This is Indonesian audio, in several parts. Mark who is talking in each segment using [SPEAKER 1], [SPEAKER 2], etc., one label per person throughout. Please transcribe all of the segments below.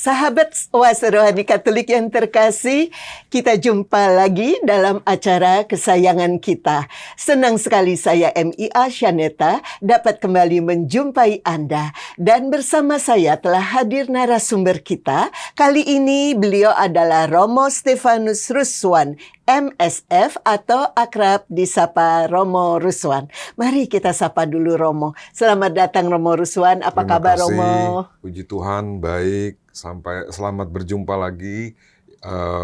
[SPEAKER 1] Sahabat Oase Rohani Katolik yang terkasih, kita jumpa lagi dalam acara kesayangan kita. Senang sekali saya MIA Shaneta dapat kembali menjumpai Anda. Dan bersama saya telah hadir narasumber kita. Kali ini beliau adalah Romo Stefanus Ruswan, MSF atau akrab disapa Romo Ruswan. Mari kita sapa dulu Romo. Selamat datang Romo Ruswan. Apa kabar Romo?
[SPEAKER 2] Puji Tuhan, baik. Sampai selamat berjumpa lagi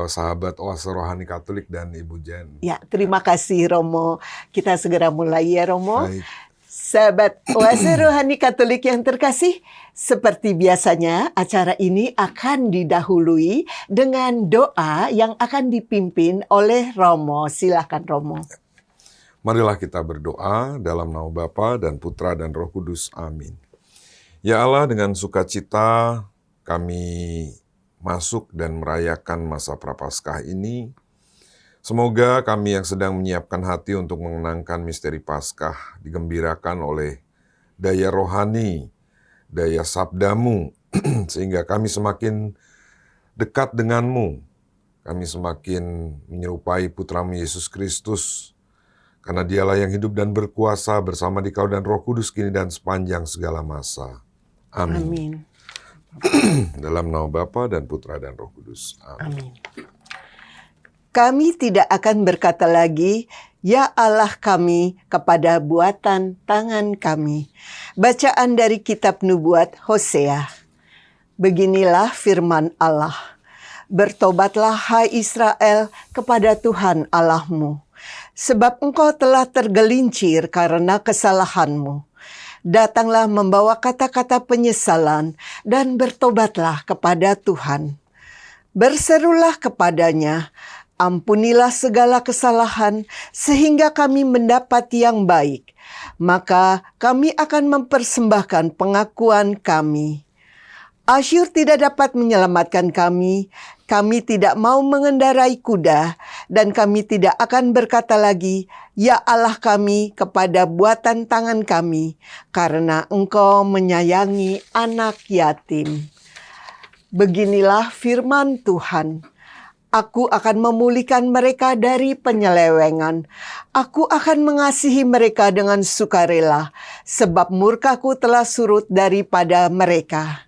[SPEAKER 2] sahabat Oase Rohani Katolik dan Ibu Jen.
[SPEAKER 1] Ya, terima kasih Romo. Kita segera mulai ya Romo.
[SPEAKER 2] Baik.
[SPEAKER 1] Sahabat Oase Rohani Katolik yang terkasih, seperti biasanya acara ini akan didahului dengan doa yang akan dipimpin oleh Romo. Silakan Romo.
[SPEAKER 2] Marilah kita berdoa dalam nama Bapa dan Putra dan Roh Kudus. Amin. Ya Allah, dengan sukacita kami masuk dan merayakan masa Prapaskah ini. Semoga kami yang sedang menyiapkan hati untuk mengenangkan misteri Paskah digembirakan oleh daya rohani, daya sabdamu, sehingga kami semakin dekat denganmu. Kami semakin menyerupai Putramu Yesus Kristus, karena dialah yang hidup dan berkuasa bersama Dikau dan Roh Kudus kini dan sepanjang segala masa. Amin.
[SPEAKER 1] Amin.
[SPEAKER 2] Dalam nama Bapa dan Putra dan Roh Kudus.
[SPEAKER 1] Amin.
[SPEAKER 2] Amin.
[SPEAKER 1] Kami tidak akan berkata lagi, Ya Allah kami, kepada buatan tangan kami. Bacaan dari kitab nubuat Hosea. Beginilah firman Allah. Bertobatlah hai Israel kepada Tuhan Allahmu. Sebab engkau telah tergelincir karena kesalahanmu. Datanglah membawa kata-kata penyesalan dan bertobatlah kepada Tuhan. Berserulah kepadanya, ampunilah segala kesalahan sehingga kami mendapat yang baik. Maka kami akan mempersembahkan pengakuan kami. Asyur tidak dapat menyelamatkan kami. Kami tidak mau mengendarai kuda, dan kami tidak akan berkata lagi, Ya Allah kami, kepada buatan tangan kami, karena Engkau menyayangi anak yatim. Beginilah firman Tuhan. Aku akan memulihkan mereka dari penyelewengan. Aku akan mengasihi mereka dengan sukarela, sebab murkaku telah surut daripada mereka.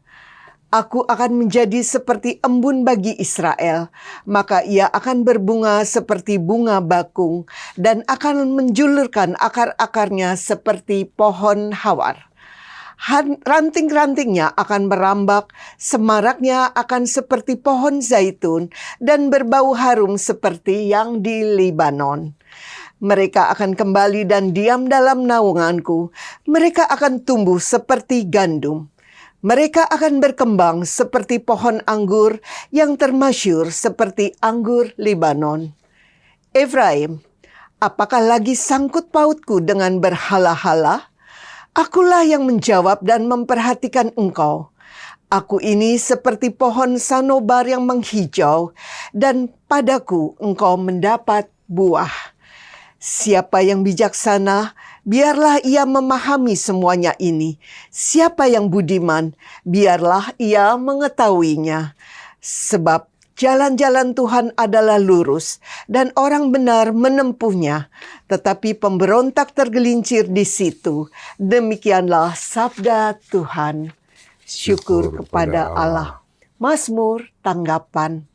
[SPEAKER 1] Aku akan menjadi seperti embun bagi Israel, maka ia akan berbunga seperti bunga bakung dan akan menjulurkan akar-akarnya seperti pohon hawar. Ranting-rantingnya akan merambak, semaraknya akan seperti pohon zaitun dan berbau harum seperti yang di Libanon. Mereka akan kembali dan diam dalam naunganku, mereka akan tumbuh seperti gandum. Mereka akan berkembang seperti pohon anggur yang termasyur seperti anggur Libanon. Efraim, apakah lagi sangkut pautku dengan berhala-hala? Akulah yang menjawab dan memperhatikan engkau. Aku ini seperti pohon sanobar yang menghijau, dan padaku engkau mendapat buah. Siapa yang bijaksana, biarlah ia memahami semuanya ini. Siapa yang budiman, biarlah ia mengetahuinya. Sebab jalan-jalan Tuhan adalah lurus, dan orang benar menempuhnya. Tetapi pemberontak tergelincir di situ. Demikianlah sabda Tuhan. Syukur kepada Allah. Mazmur tanggapan.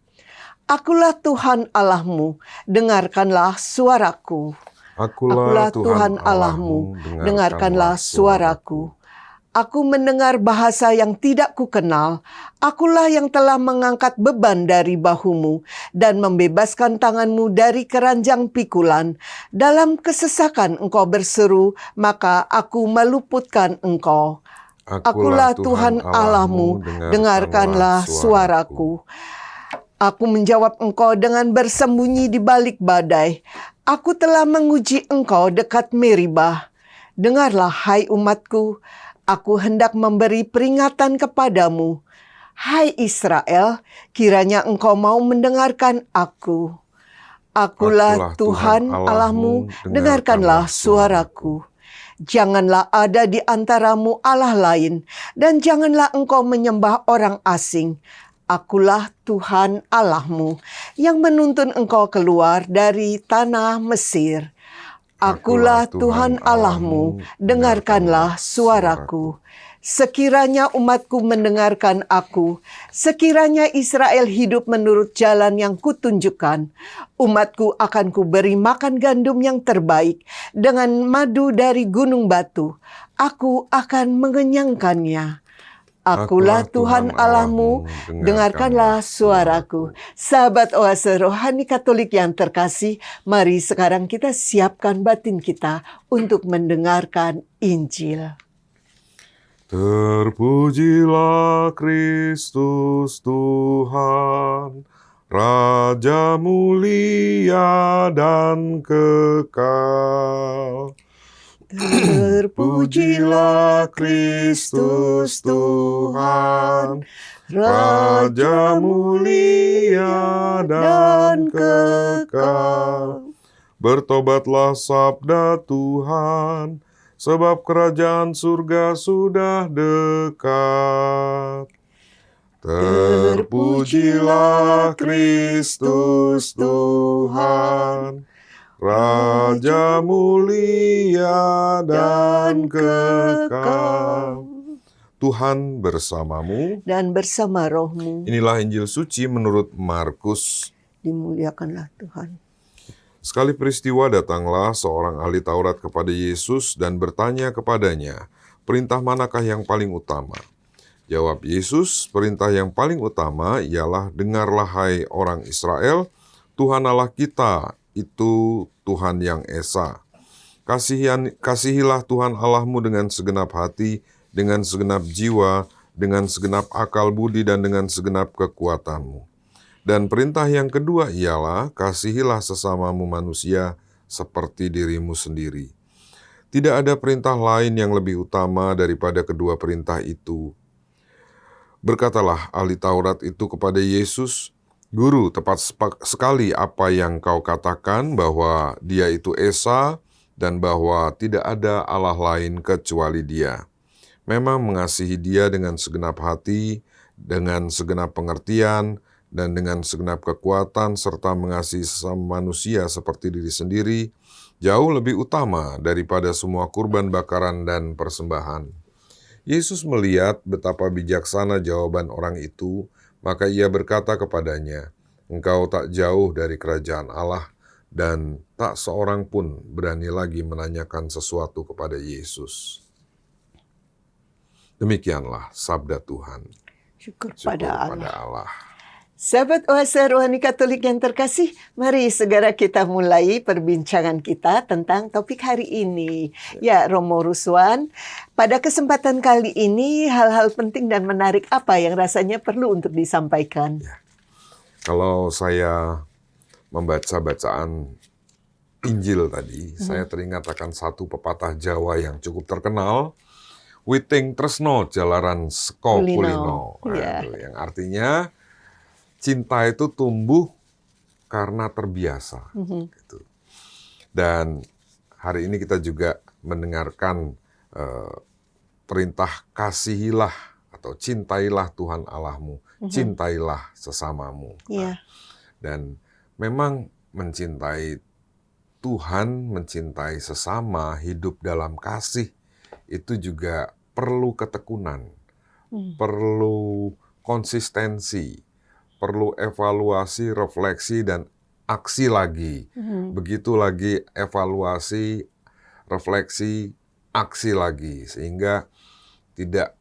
[SPEAKER 1] Akulah Tuhan Allahmu, dengarkanlah suaraku. Akulah Tuhan Allahmu, dengarkanlah suaraku. Aku mendengar bahasa yang tidak kukenal. Akulah yang telah mengangkat beban dari bahumu dan membebaskan tanganmu dari keranjang pikulan. Dalam kesesakan engkau berseru, maka aku meluputkan engkau. Akulah Tuhan Allahmu, dengarkanlah suaraku. Aku menjawab engkau dengan bersembunyi di balik badai. Aku telah menguji engkau dekat Meribah. Dengarlah hai umatku, aku hendak memberi peringatan kepadamu. Hai Israel, kiranya engkau mau mendengarkan aku. Akulah Tuhan Allahmu, dengarkanlah suaraku. Janganlah ada di antaramu Allah lain, dan janganlah engkau menyembah orang asing. Akulah Tuhan Allahmu yang menuntun engkau keluar dari tanah Mesir. Akulah Tuhan Allahmu, dengarkanlah suaraku. Sekiranya umatku mendengarkan aku, sekiranya Israel hidup menurut jalan yang kutunjukkan, umatku akan kuberi makan gandum yang terbaik dengan madu dari gunung batu. Aku akan mengenyangkannya. Akulah Tuhan Allahmu, dengarkanlah suaraku. Sahabat Oase Rohani Katolik yang terkasih, mari sekarang kita siapkan batin kita untuk mendengarkan Injil.
[SPEAKER 2] Terpujilah Kristus Tuhan, Raja mulia dan kekal.
[SPEAKER 1] Terpujilah Kristus Tuhan, Raja mulia dan kekal.
[SPEAKER 2] Bertobatlah sabda Tuhan, sebab kerajaan surga sudah dekat. Terpujilah Kristus Tuhan, Raja mulia dan kekal. Tuhan bersamamu
[SPEAKER 1] Dan bersama rohmu.
[SPEAKER 2] Inilah Injil suci menurut Markus.
[SPEAKER 1] Dimuliakanlah Tuhan.
[SPEAKER 2] Sekali peristiwa datanglah seorang ahli Taurat kepada Yesus dan bertanya kepadanya, perintah manakah yang paling utama? Jawab Yesus, perintah yang paling utama ialah, dengarlah hai orang Israel, Tuhan Allah kita itu Tuhan yang esa. Kasihilah Tuhan Allahmu dengan segenap hati, dengan segenap jiwa, dengan segenap akal budi, dan dengan segenap kekuatanmu. Dan perintah yang kedua ialah, kasihilah sesamamu manusia seperti dirimu sendiri. Tidak ada perintah lain yang lebih utama daripada kedua perintah itu. Berkatalah ahli Taurat itu kepada Yesus, Guru, tepat sekali apa yang kau katakan bahwa Dia itu Esa dan bahwa tidak ada Allah lain kecuali Dia. Memang mengasihi Dia dengan segenap hati, dengan segenap pengertian, dan dengan segenap kekuatan, serta mengasihi sesama manusia seperti diri sendiri, jauh lebih utama daripada semua kurban bakaran dan persembahan. Yesus melihat betapa bijaksana jawaban orang itu, maka ia berkata kepadanya, engkau tak jauh dari kerajaan Allah, dan tak seorang pun berani lagi menanyakan sesuatu kepada Yesus. Demikianlah sabda Tuhan.
[SPEAKER 1] Syukur pada
[SPEAKER 2] pada
[SPEAKER 1] Allah.
[SPEAKER 2] Allah.
[SPEAKER 1] Sahabat Oase Rohani Katolik yang terkasih, mari segera kita mulai perbincangan kita tentang topik hari ini. Ya, Romo Ruswan, pada kesempatan kali ini hal-hal penting dan menarik apa yang rasanya perlu untuk disampaikan?
[SPEAKER 2] Ya. Kalau saya membaca bacaan Injil tadi, saya teringat akan satu pepatah Jawa yang cukup terkenal, Witing tresno jalaran seko kulino.
[SPEAKER 1] Ya.
[SPEAKER 2] Yang artinya, cinta itu tumbuh karena terbiasa. Gitu. Dan hari ini kita juga mendengarkan perintah kasihilah atau cintailah Tuhan Allahmu, cintailah sesamamu.
[SPEAKER 1] Yeah.
[SPEAKER 2] Dan memang mencintai Tuhan, mencintai sesama, hidup dalam kasih, itu juga perlu ketekunan, perlu konsistensi, perlu evaluasi, refleksi, dan aksi lagi. Begitu lagi evaluasi, refleksi, aksi lagi. Sehingga tidak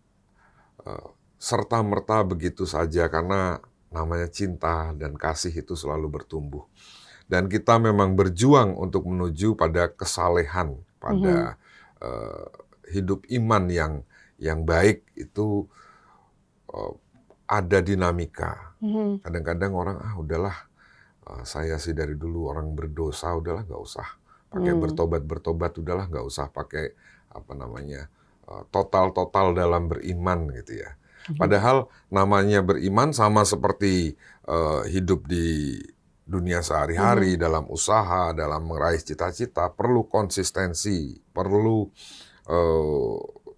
[SPEAKER 2] serta-merta begitu saja, karena namanya cinta dan kasih itu selalu bertumbuh. Dan kita memang berjuang untuk menuju pada kesalehan, pada hidup iman yang baik itu ada dinamika. Kadang-kadang orang, udahlah, saya sih dari dulu orang berdosa, udahlah nggak usah pakai bertobat, udahlah nggak usah pakai total dalam beriman gitu ya. Padahal namanya beriman sama seperti hidup di dunia sehari-hari, dalam usaha, dalam meraih cita-cita, perlu konsistensi, perlu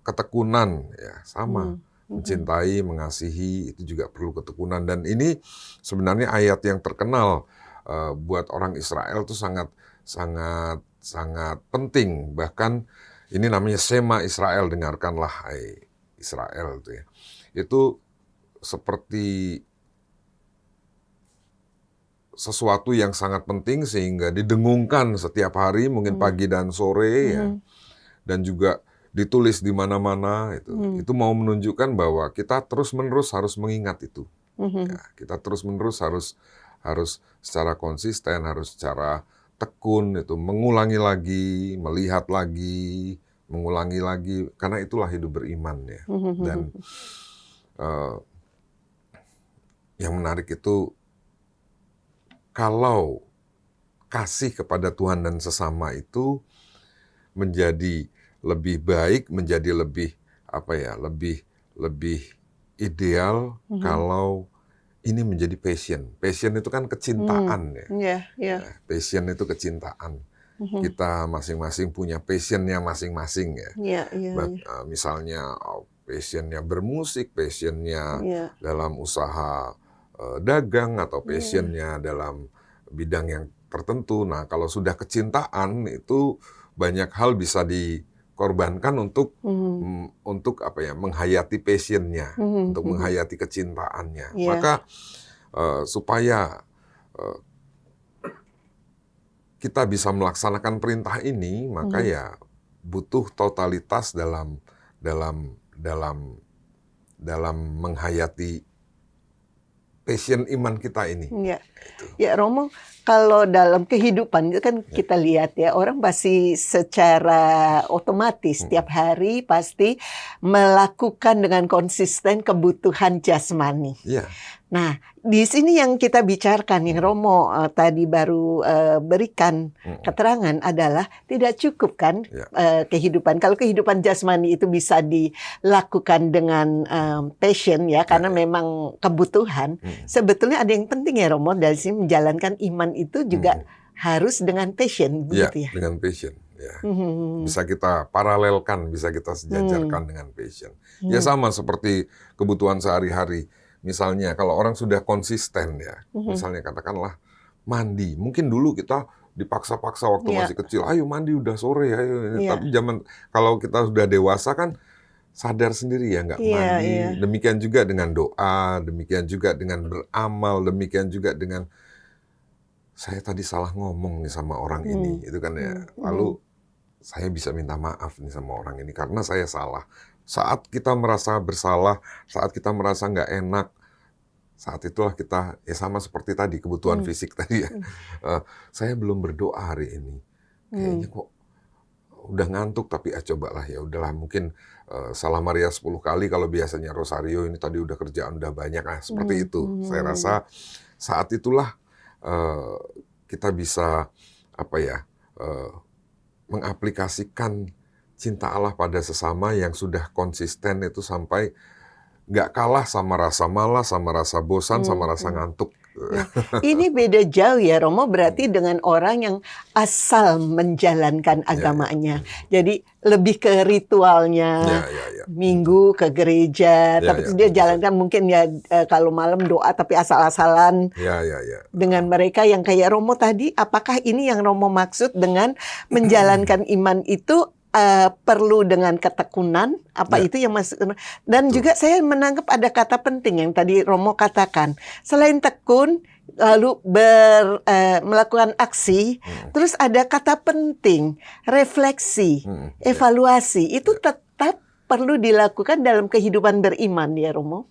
[SPEAKER 2] ketekunan, ya sama. Mencintai, mengasihi itu juga perlu ketekunan. Dan ini sebenarnya ayat yang terkenal buat orang Israel itu sangat sangat sangat penting. Bahkan ini namanya Sema Israel, dengarkanlah hai Israel itu ya. Itu seperti sesuatu yang sangat penting sehingga didengungkan setiap hari, mungkin pagi dan sore ya. Dan juga ditulis di mana-mana itu. Itu mau menunjukkan bahwa kita terus-menerus harus mengingat itu. Ya, kita terus-menerus harus secara konsisten, harus secara tekun itu, mengulangi lagi, melihat lagi, mengulangi lagi, karena itulah hidup beriman ya. Dan yang menarik itu kalau kasih kepada Tuhan dan sesama itu menjadi lebih baik, menjadi lebih lebih ideal kalau ini menjadi passion. Passion itu kan kecintaan ya. Passion itu kecintaan. Kita masing-masing punya passionnya masing-masing ya. Misalnya passionnya bermusik, passionnya dalam usaha dagang, atau passionnya dalam bidang yang tertentu. Nah, kalau sudah kecintaan itu banyak hal bisa dikorbankan untuk menghayati passionnya, untuk menghayati kecintaannya. Maka supaya kita bisa melaksanakan perintah ini, maka ya butuh totalitas dalam menghayati passion iman kita ini.
[SPEAKER 1] Ya Romo, kalau dalam kehidupan itu kan kita lihat ya, orang pasti secara otomatis tiap hari pasti melakukan dengan konsisten kebutuhan jasmani. Nah, di sini yang kita bicarakan, yang Romo tadi baru berikan keterangan adalah tidak cukup kan kehidupan. Kalau kehidupan jasmani itu bisa dilakukan dengan passion ya, karena memang kebutuhan. Sebetulnya ada yang penting ya Romo, dari sini menjalankan iman itu juga harus dengan passion, begitu ya?
[SPEAKER 2] Dengan passion. Ya. Bisa kita paralelkan, bisa kita sejajarkan dengan passion. Ya sama seperti kebutuhan sehari-hari. Misalnya kalau orang sudah konsisten ya, misalnya katakanlah mandi. Mungkin dulu kita dipaksa-paksa waktu masih kecil, ayo mandi udah sore, ayo. Tapi kalau kita sudah dewasa kan sadar sendiri ya nggak mandi. Demikian juga dengan doa, demikian juga dengan beramal, demikian juga dengan saya tadi salah ngomong nih sama orang ini, itu kan ya. Lalu saya bisa minta maaf nih sama orang ini karena saya salah. Saat kita merasa bersalah, saat kita merasa nggak enak, saat itulah kita ya sama seperti tadi kebutuhan fisik tadi ya. Saya belum berdoa hari ini. Kayaknya kok udah ngantuk, tapi cobalah ya udahlah, mungkin Salah Maria 10 kali kalau biasanya Rosario, ini tadi udah kerjaan udah banyak, seperti itu. Saya rasa saat itulah kita bisa mengaplikasikan cinta Allah pada sesama yang sudah konsisten itu sampai nggak kalah sama rasa malas, sama rasa bosan, sama rasa ngantuk.
[SPEAKER 1] Nah, ini beda jauh ya Romo, berarti dengan orang yang asal menjalankan agamanya. Jadi lebih ke ritualnya, minggu ke gereja, tapi dia jalankan mungkin ya kalau malam doa tapi asal-asalan. Dengan mereka yang kayak Romo tadi, apakah ini yang Romo maksud dengan menjalankan iman itu perlu dengan ketekunan, itu yang masuk. Dan juga saya menangkap ada kata penting yang tadi Romo katakan, selain tekun lalu melakukan aksi, terus ada kata penting refleksi, evaluasi, itu tetap perlu dilakukan dalam kehidupan beriman ya Romo.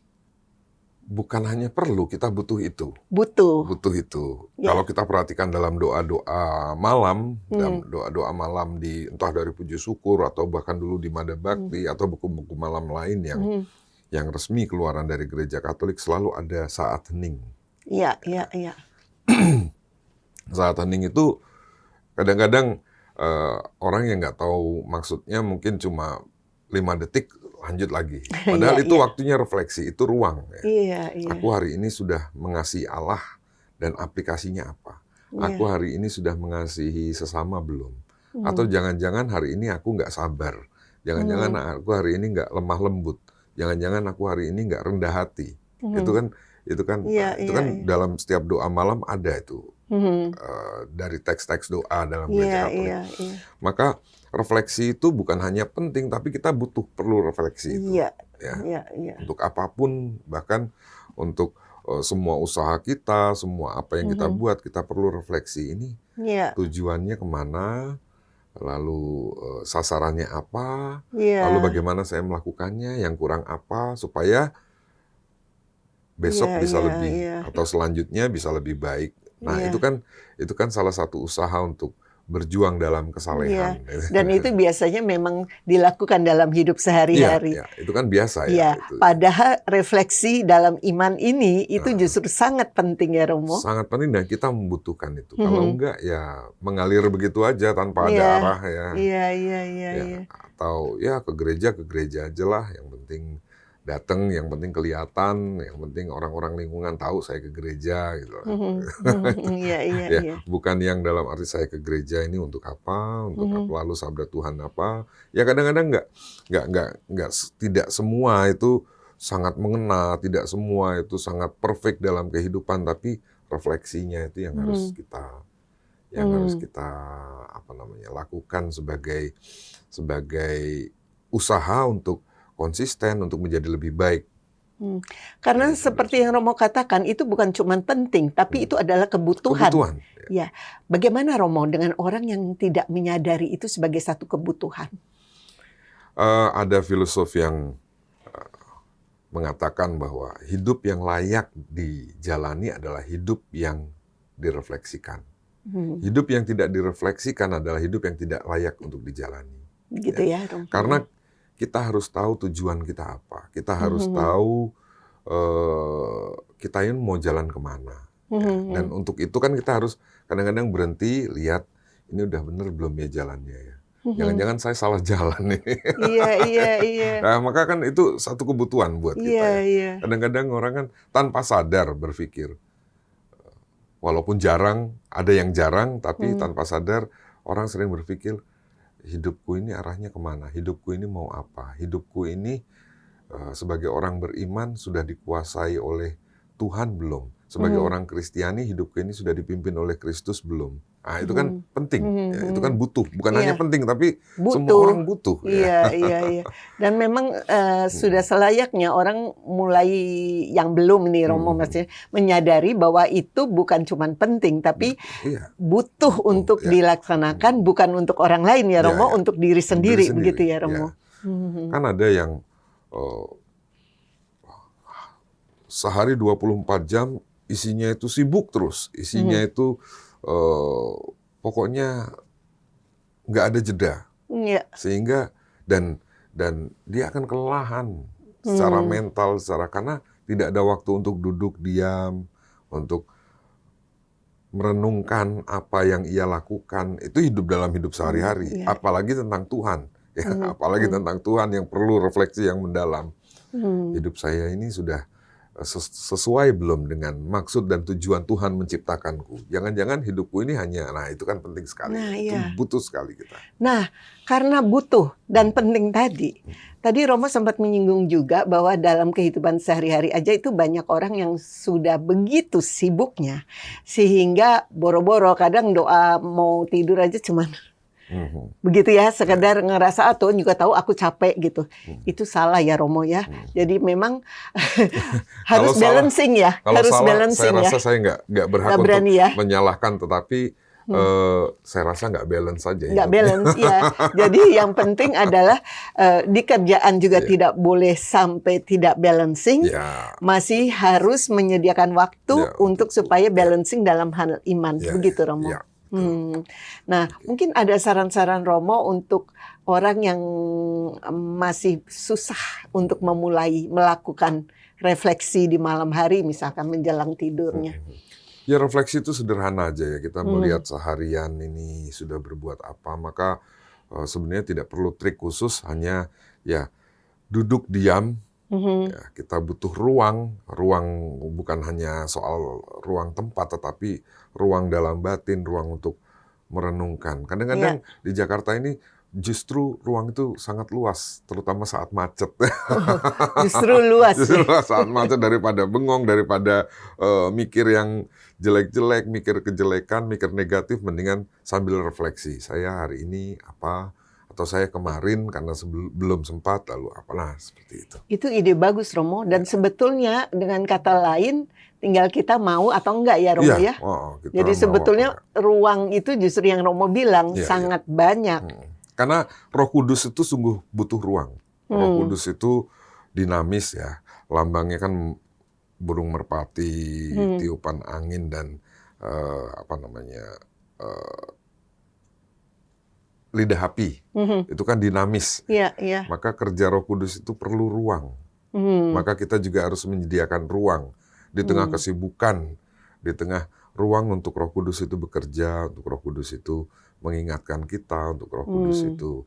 [SPEAKER 2] Bukan hanya perlu, kita butuh itu.
[SPEAKER 1] Butuh
[SPEAKER 2] itu. Kalau kita perhatikan dalam doa-doa malam, doa-doa malam entah dari puji syukur atau bahkan dulu di Mada Bakti atau buku-buku malam lain yang resmi keluaran dari Gereja Katolik, selalu ada saat hening.
[SPEAKER 1] Iya.
[SPEAKER 2] Saat hening itu kadang-kadang orang yang nggak tahu maksudnya mungkin cuma 5 detik lanjut lagi. Padahal itu waktunya refleksi, itu ruang. Aku hari ini sudah mengasihi Allah dan aplikasinya apa? Aku hari ini sudah mengasihi sesama belum? Atau jangan-jangan hari ini aku nggak sabar. Jangan-jangan aku hari ini nggak lemah lembut. jangan-jangan aku hari ini nggak rendah hati. Itu kan
[SPEAKER 1] Iya,
[SPEAKER 2] itu
[SPEAKER 1] iya,
[SPEAKER 2] kan
[SPEAKER 1] iya.
[SPEAKER 2] dalam setiap doa malam ada itu
[SPEAKER 1] Mhm.
[SPEAKER 2] dari teks-teks doa dalam
[SPEAKER 1] Iya,
[SPEAKER 2] gereja Katolik.
[SPEAKER 1] iya, iya.
[SPEAKER 2] Maka refleksi itu bukan hanya penting, tapi kita perlu refleksi itu,
[SPEAKER 1] Iya,
[SPEAKER 2] ya.
[SPEAKER 1] iya, iya.
[SPEAKER 2] Untuk apapun, bahkan untuk semua usaha kita, semua apa yang kita
[SPEAKER 1] Mhm.
[SPEAKER 2] buat, kita perlu refleksi. Ini
[SPEAKER 1] Iya,
[SPEAKER 2] tujuannya kemana, lalu sasarannya apa, lalu
[SPEAKER 1] iya,
[SPEAKER 2] bagaimana saya melakukannya, yang kurang apa, supaya
[SPEAKER 1] iya,
[SPEAKER 2] besok bisa
[SPEAKER 1] iya,
[SPEAKER 2] lebih,
[SPEAKER 1] iya,
[SPEAKER 2] atau selanjutnya bisa lebih baik. Nah,
[SPEAKER 1] iya.
[SPEAKER 2] itu kan salah satu usaha untuk berjuang dalam
[SPEAKER 1] Iya,
[SPEAKER 2] kesalehan.
[SPEAKER 1] dan itu biasanya memang dilakukan dalam hidup
[SPEAKER 2] Iya,
[SPEAKER 1] sehari-hari.
[SPEAKER 2] ya, itu kan biasa ya.
[SPEAKER 1] Iya,
[SPEAKER 2] Itu
[SPEAKER 1] padahal refleksi dalam iman ini itu
[SPEAKER 2] nah,
[SPEAKER 1] justru sangat penting ya Romo.
[SPEAKER 2] sangat penting dan kita membutuhkan itu. Kalau
[SPEAKER 1] Mhm.
[SPEAKER 2] enggak ya mengalir begitu aja tanpa ada
[SPEAKER 1] Iya,
[SPEAKER 2] arah ya.
[SPEAKER 1] iya, iya, iya,
[SPEAKER 2] Ya,
[SPEAKER 1] iya.
[SPEAKER 2] atau ya ke gereja aja lah. Yang penting datang, yang penting kelihatan, yang penting orang-orang lingkungan tahu saya ke gereja gitu.
[SPEAKER 1] Mhm, mhm, iya, iya,
[SPEAKER 2] Ya,
[SPEAKER 1] iya.
[SPEAKER 2] bukan yang dalam arti saya ke gereja ini untuk apa
[SPEAKER 1] Mhm,
[SPEAKER 2] lalu sabda Tuhan apa. Ya kadang-kadang tidak semua itu sangat mengena, tidak semua itu sangat perfect dalam kehidupan, tapi refleksinya itu
[SPEAKER 1] mhm,
[SPEAKER 2] yang harus
[SPEAKER 1] mhm,
[SPEAKER 2] kita apa namanya lakukan sebagai sebagai usaha untuk konsisten untuk menjadi lebih baik.
[SPEAKER 1] mhm. Karena
[SPEAKER 2] Itu
[SPEAKER 1] seperti yang Romo katakan itu bukan cuma penting, tapi itu adalah kebutuhan.
[SPEAKER 2] kebutuhan. Ya.
[SPEAKER 1] Ya, bagaimana Romo dengan orang yang tidak menyadari itu sebagai satu kebutuhan?
[SPEAKER 2] Ada filosof yang mengatakan bahwa hidup yang layak dijalani adalah hidup yang direfleksikan.
[SPEAKER 1] Mhm,
[SPEAKER 2] Hidup yang tidak direfleksikan adalah hidup yang tidak layak untuk dijalani.
[SPEAKER 1] begitu
[SPEAKER 2] Ya.
[SPEAKER 1] ya Romo?
[SPEAKER 2] Karena kita harus tahu tujuan kita apa. Kita harus
[SPEAKER 1] Mhm,
[SPEAKER 2] tahu kita ini mau jalan kemana. Ya. Dan
[SPEAKER 1] mhm,
[SPEAKER 2] untuk itu kan kita harus kadang-kadang berhenti, lihat ini udah bener belum ya jalannya ya.
[SPEAKER 1] mhm.
[SPEAKER 2] Jangan-jangan saya salah jalan nih.
[SPEAKER 1] Iya, iya, iya.
[SPEAKER 2] Nah, maka kan itu satu kebutuhan buat kita
[SPEAKER 1] Iya,
[SPEAKER 2] ya.
[SPEAKER 1] iya.
[SPEAKER 2] Kadang-kadang orang kan tanpa sadar berpikir, walaupun jarang, ada yang jarang, tapi
[SPEAKER 1] Mhm,
[SPEAKER 2] tanpa sadar orang sering berpikir, hidupku ini arahnya kemana? Hidupku ini mau apa? Hidupku ini sebagai orang beriman sudah dikuasai oleh Tuhan belum? Sebagai
[SPEAKER 1] mhm,
[SPEAKER 2] orang Kristiani, hidupku ini sudah dipimpin oleh Kristus belum? Nah, itu kan
[SPEAKER 1] mhm,
[SPEAKER 2] penting.
[SPEAKER 1] mhm,
[SPEAKER 2] Ya, itu
[SPEAKER 1] mhm.
[SPEAKER 2] kan butuh. Bukan hanya
[SPEAKER 1] Iya,
[SPEAKER 2] penting, tapi semua
[SPEAKER 1] butuh.
[SPEAKER 2] orang butuh. Ya.
[SPEAKER 1] Iya, iya, iya. Dan memang sudah
[SPEAKER 2] Hmm,
[SPEAKER 1] selayaknya orang mulai yang belum nih Romo
[SPEAKER 2] hmm,
[SPEAKER 1] maksudnya menyadari bahwa itu bukan cuman penting tapi
[SPEAKER 2] Iya,
[SPEAKER 1] butuh
[SPEAKER 2] butuh.
[SPEAKER 1] untuk
[SPEAKER 2] Ya.
[SPEAKER 1] dilaksanakan
[SPEAKER 2] Hmm.
[SPEAKER 1] bukan untuk orang lain ya
[SPEAKER 2] Ya,
[SPEAKER 1] Romo,
[SPEAKER 2] ya.
[SPEAKER 1] untuk diri
[SPEAKER 2] Untuk diri
[SPEAKER 1] sendiri begitu
[SPEAKER 2] sendiri.
[SPEAKER 1] ya
[SPEAKER 2] Ya.
[SPEAKER 1] Romo. Mhm,
[SPEAKER 2] Kan ada yang eh, sehari 24 jam isinya itu sibuk terus. Isinya
[SPEAKER 1] mhm.
[SPEAKER 2] itu eh, pokoknya nggak ada jeda.
[SPEAKER 1] Iya.
[SPEAKER 2] Sehingga dan dia akan kelelahan secara
[SPEAKER 1] Hmm,
[SPEAKER 2] mental, karena tidak ada waktu untuk duduk diam, untuk merenungkan apa yang ia lakukan. Itu dalam hidup
[SPEAKER 1] hmm,
[SPEAKER 2] sehari-hari,
[SPEAKER 1] iya.
[SPEAKER 2] apalagi tentang Tuhan. Ya,
[SPEAKER 1] Mhm,
[SPEAKER 2] apalagi
[SPEAKER 1] mhm,
[SPEAKER 2] tentang Tuhan yang perlu refleksi yang mendalam.
[SPEAKER 1] hmm.
[SPEAKER 2] Hidup saya ini sudah sesuai belum dengan maksud dan tujuan Tuhan menciptakanku. Jangan-jangan hidupku ini nah itu kan penting sekali.
[SPEAKER 1] Nah,
[SPEAKER 2] Itu
[SPEAKER 1] iya.
[SPEAKER 2] butuh sekali kita.
[SPEAKER 1] Nah, karena butuh dan
[SPEAKER 2] Hmm.
[SPEAKER 1] penting tadi Romo sempat menyinggung juga bahwa dalam kehidupan sehari-hari aja itu banyak orang yang sudah begitu sibuknya, sehingga boro-boro kadang doa mau tidur aja cuman
[SPEAKER 2] Mhm.
[SPEAKER 1] begitu ya,
[SPEAKER 2] Ya.
[SPEAKER 1] sekedar ngerasa, Tuhan juga tahu aku capek gitu.
[SPEAKER 2] Mhm.
[SPEAKER 1] Itu salah ya Romo ya.
[SPEAKER 2] Mhm.
[SPEAKER 1] Jadi memang
[SPEAKER 2] Kalau
[SPEAKER 1] harus
[SPEAKER 2] salah,
[SPEAKER 1] balancing ya,
[SPEAKER 2] kalau
[SPEAKER 1] harus
[SPEAKER 2] salah, saya
[SPEAKER 1] balancing ya.
[SPEAKER 2] rasa saya nggak berhak
[SPEAKER 1] Nggak
[SPEAKER 2] untuk
[SPEAKER 1] berani ya.
[SPEAKER 2] menyalahkan, tetapi
[SPEAKER 1] Hmm.
[SPEAKER 2] saya rasa nggak balance saja
[SPEAKER 1] Nggak
[SPEAKER 2] hidupnya.
[SPEAKER 1] balance ya. Jadi yang penting adalah di kerjaan juga
[SPEAKER 2] Ya,
[SPEAKER 1] tidak boleh sampai tidak balancing,
[SPEAKER 2] ya,
[SPEAKER 1] masih harus menyediakan waktu
[SPEAKER 2] ya
[SPEAKER 1] untuk
[SPEAKER 2] untuk
[SPEAKER 1] supaya
[SPEAKER 2] ya,
[SPEAKER 1] balancing dalam hal iman,
[SPEAKER 2] ya, ya,
[SPEAKER 1] begitu
[SPEAKER 2] ya,
[SPEAKER 1] Romo.
[SPEAKER 2] betul.
[SPEAKER 1] Nah,
[SPEAKER 2] Oke.
[SPEAKER 1] mungkin ada saran-saran Romo untuk orang yang masih susah untuk memulai melakukan refleksi di malam hari, misalkan menjelang tidurnya.
[SPEAKER 2] Mhm. Ya refleksi itu sederhana aja ya. Kita
[SPEAKER 1] Hmm,
[SPEAKER 2] melihat seharian ini sudah berbuat apa, maka sebenarnya tidak perlu trik khusus, hanya ya duduk diam.
[SPEAKER 1] mhm,
[SPEAKER 2] Ya, kita butuh ruang, bukan hanya soal ruang tempat, tetapi ruang dalam batin, ruang untuk merenungkan.
[SPEAKER 1] ya,
[SPEAKER 2] Kadang-kadang di Jakarta ini justru ruang itu sangat luas, terutama saat macet.
[SPEAKER 1] Justru luas.
[SPEAKER 2] Justru luas saat macet, daripada bengong, daripada mikir yang jelek-jelek, mikir kejelekan, mikir negatif, mendingan sambil refleksi. Saya hari ini apa, atau saya kemarin karena belum sempat, lalu apalah, seperti itu.
[SPEAKER 1] Itu ide bagus, Romo. Dan sebetulnya dengan kata lain, tinggal kita mau atau enggak ya, Romo ya.
[SPEAKER 2] Kita
[SPEAKER 1] Jadi
[SPEAKER 2] mau
[SPEAKER 1] sebetulnya
[SPEAKER 2] apa.
[SPEAKER 1] ruang itu justru yang Romo bilang
[SPEAKER 2] Iya,
[SPEAKER 1] sangat banyak.
[SPEAKER 2] Karena Roh Kudus itu sungguh butuh ruang. Roh Kudus itu dinamis ya. Lambangnya kan burung merpati, tiupan angin, dan lidah api. Itu kan dinamis.
[SPEAKER 1] Iya, iya.
[SPEAKER 2] Maka kerja Roh Kudus itu perlu ruang. Maka kita juga harus menyediakan ruang di tengah kesibukan, di tengah ruang untuk Roh Kudus itu bekerja, untuk Roh Kudus itu mengingatkan kita, untuk Roh Kudus itu